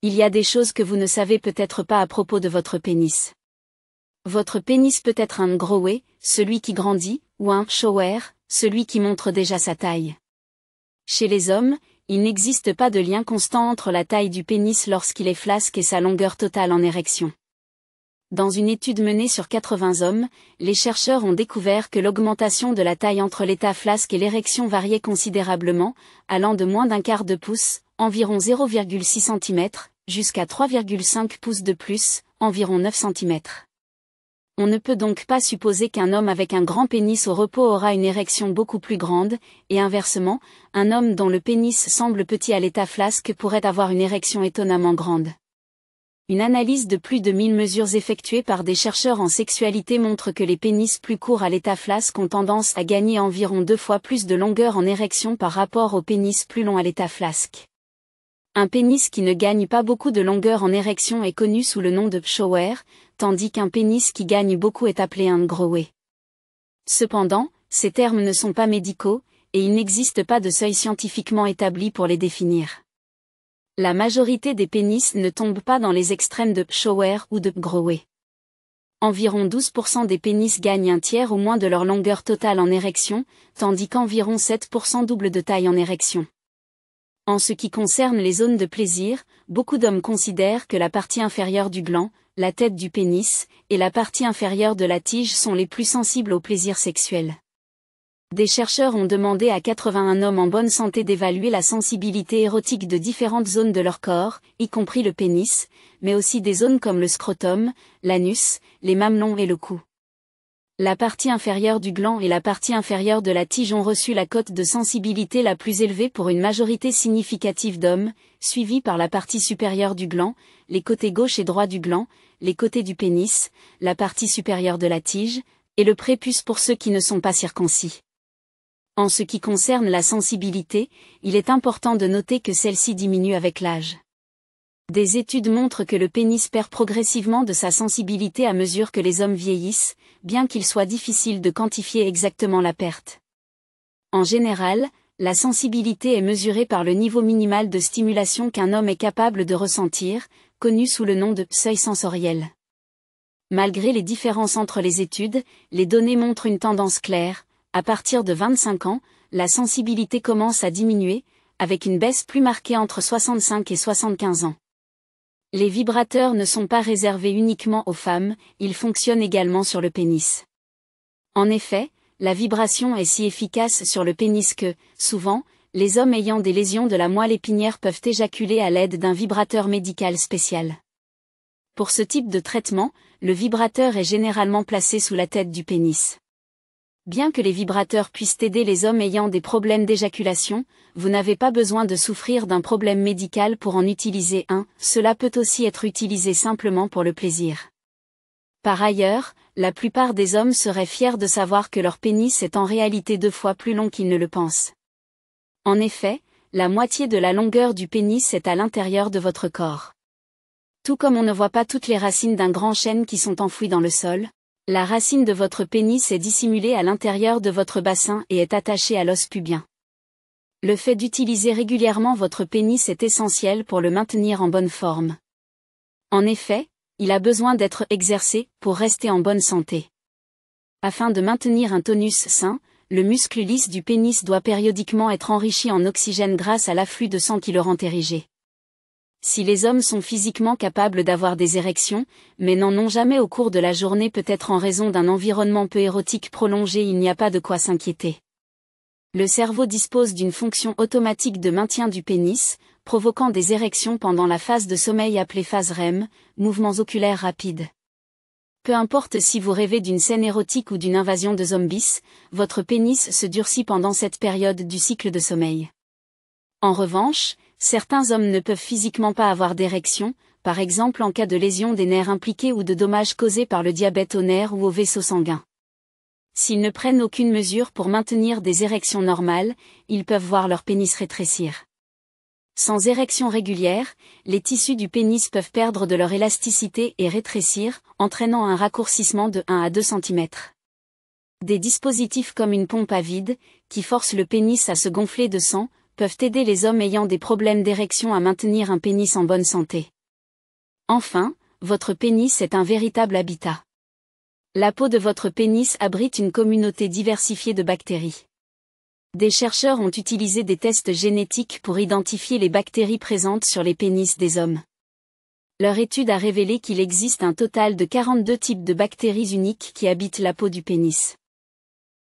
Il y a des choses que vous ne savez peut-être pas à propos de votre pénis. Votre pénis peut être un grower, celui qui grandit, ou un shower, celui qui montre déjà sa taille. Chez les hommes, il n'existe pas de lien constant entre la taille du pénis lorsqu'il est flasque et sa longueur totale en érection. Dans une étude menée sur 80 hommes, les chercheurs ont découvert que l'augmentation de la taille entre l'état flasque et l'érection variait considérablement, allant de moins d'un quart de pouce, environ 0,6 cm, jusqu'à 3,5 pouces de plus, environ 9 cm. On ne peut donc pas supposer qu'un homme avec un grand pénis au repos aura une érection beaucoup plus grande, et inversement, un homme dont le pénis semble petit à l'état flasque pourrait avoir une érection étonnamment grande. Une analyse de plus de 1000 mesures effectuées par des chercheurs en sexualité montre que les pénis plus courts à l'état flasque ont tendance à gagner environ 2 fois plus de longueur en érection par rapport aux pénis plus longs à l'état flasque. Un pénis qui ne gagne pas beaucoup de longueur en érection est connu sous le nom de shower, tandis qu'un pénis qui gagne beaucoup est appelé un grower. Cependant, ces termes ne sont pas médicaux, et il n'existe pas de seuil scientifiquement établi pour les définir. La majorité des pénis ne tombent pas dans les extrêmes de shower ou de grower. Environ 12% des pénis gagnent un tiers ou moins de leur longueur totale en érection, tandis qu'environ 7% doublent de taille en érection. En ce qui concerne les zones de plaisir, beaucoup d'hommes considèrent que la partie inférieure du gland, la tête du pénis, et la partie inférieure de la tige sont les plus sensibles au plaisir sexuel. Des chercheurs ont demandé à 81 hommes en bonne santé d'évaluer la sensibilité érotique de différentes zones de leur corps, y compris le pénis, mais aussi des zones comme le scrotum, l'anus, les mamelons et le cou. La partie inférieure du gland et la partie inférieure de la tige ont reçu la cote de sensibilité la plus élevée pour une majorité significative d'hommes, suivie par la partie supérieure du gland, les côtés gauche et droit du gland, les côtés du pénis, la partie supérieure de la tige, et le prépuce pour ceux qui ne sont pas circoncis. En ce qui concerne la sensibilité, il est important de noter que celle-ci diminue avec l'âge. Des études montrent que le pénis perd progressivement de sa sensibilité à mesure que les hommes vieillissent, bien qu'il soit difficile de quantifier exactement la perte. En général, la sensibilité est mesurée par le niveau minimal de stimulation qu'un homme est capable de ressentir, connu sous le nom de seuil sensoriel. Malgré les différences entre les études, les données montrent une tendance claire. À partir de 25 ans, la sensibilité commence à diminuer, avec une baisse plus marquée entre 65 et 75 ans. Les vibrateurs ne sont pas réservés uniquement aux femmes, ils fonctionnent également sur le pénis. En effet, la vibration est si efficace sur le pénis que, souvent, les hommes ayant des lésions de la moelle épinière peuvent éjaculer à l'aide d'un vibrateur médical spécial. Pour ce type de traitement, le vibrateur est généralement placé sous la tête du pénis. Bien que les vibrateurs puissent aider les hommes ayant des problèmes d'éjaculation, vous n'avez pas besoin de souffrir d'un problème médical pour en utiliser un, cela peut aussi être utilisé simplement pour le plaisir. Par ailleurs, la plupart des hommes seraient fiers de savoir que leur pénis est en réalité 2 fois plus long qu'ils ne le pensent. En effet, la moitié de la longueur du pénis est à l'intérieur de votre corps. Tout comme on ne voit pas toutes les racines d'un grand chêne qui sont enfouies dans le sol, la racine de votre pénis est dissimulée à l'intérieur de votre bassin et est attachée à l'os pubien. Le fait d'utiliser régulièrement votre pénis est essentiel pour le maintenir en bonne forme. En effet, il a besoin d'être exercé pour rester en bonne santé. Afin de maintenir un tonus sain, le muscle lisse du pénis doit périodiquement être enrichi en oxygène grâce à l'afflux de sang qui le rend érigé. Si les hommes sont physiquement capables d'avoir des érections, mais n'en ont jamais au cours de la journée peut-être en raison d'un environnement peu érotique prolongé, il n'y a pas de quoi s'inquiéter. Le cerveau dispose d'une fonction automatique de maintien du pénis, provoquant des érections pendant la phase de sommeil appelée phase REM, mouvements oculaires rapides. Peu importe si vous rêvez d'une scène érotique ou d'une invasion de zombies, votre pénis se durcit pendant cette période du cycle de sommeil. En revanche, certains hommes ne peuvent physiquement pas avoir d'érection, par exemple en cas de lésion des nerfs impliqués ou de dommages causés par le diabète aux nerfs ou aux vaisseaux sanguins. S'ils ne prennent aucune mesure pour maintenir des érections normales, ils peuvent voir leur pénis rétrécir. Sans érection régulière, les tissus du pénis peuvent perdre de leur élasticité et rétrécir, entraînant un raccourcissement de 1 à 2 cm. Des dispositifs comme une pompe à vide, qui forcent le pénis à se gonfler de sang, peuvent aider les hommes ayant des problèmes d'érection à maintenir un pénis en bonne santé. Enfin, votre pénis est un véritable habitat. La peau de votre pénis abrite une communauté diversifiée de bactéries. Des chercheurs ont utilisé des tests génétiques pour identifier les bactéries présentes sur les pénis des hommes. Leur étude a révélé qu'il existe un total de 42 types de bactéries uniques qui habitent la peau du pénis.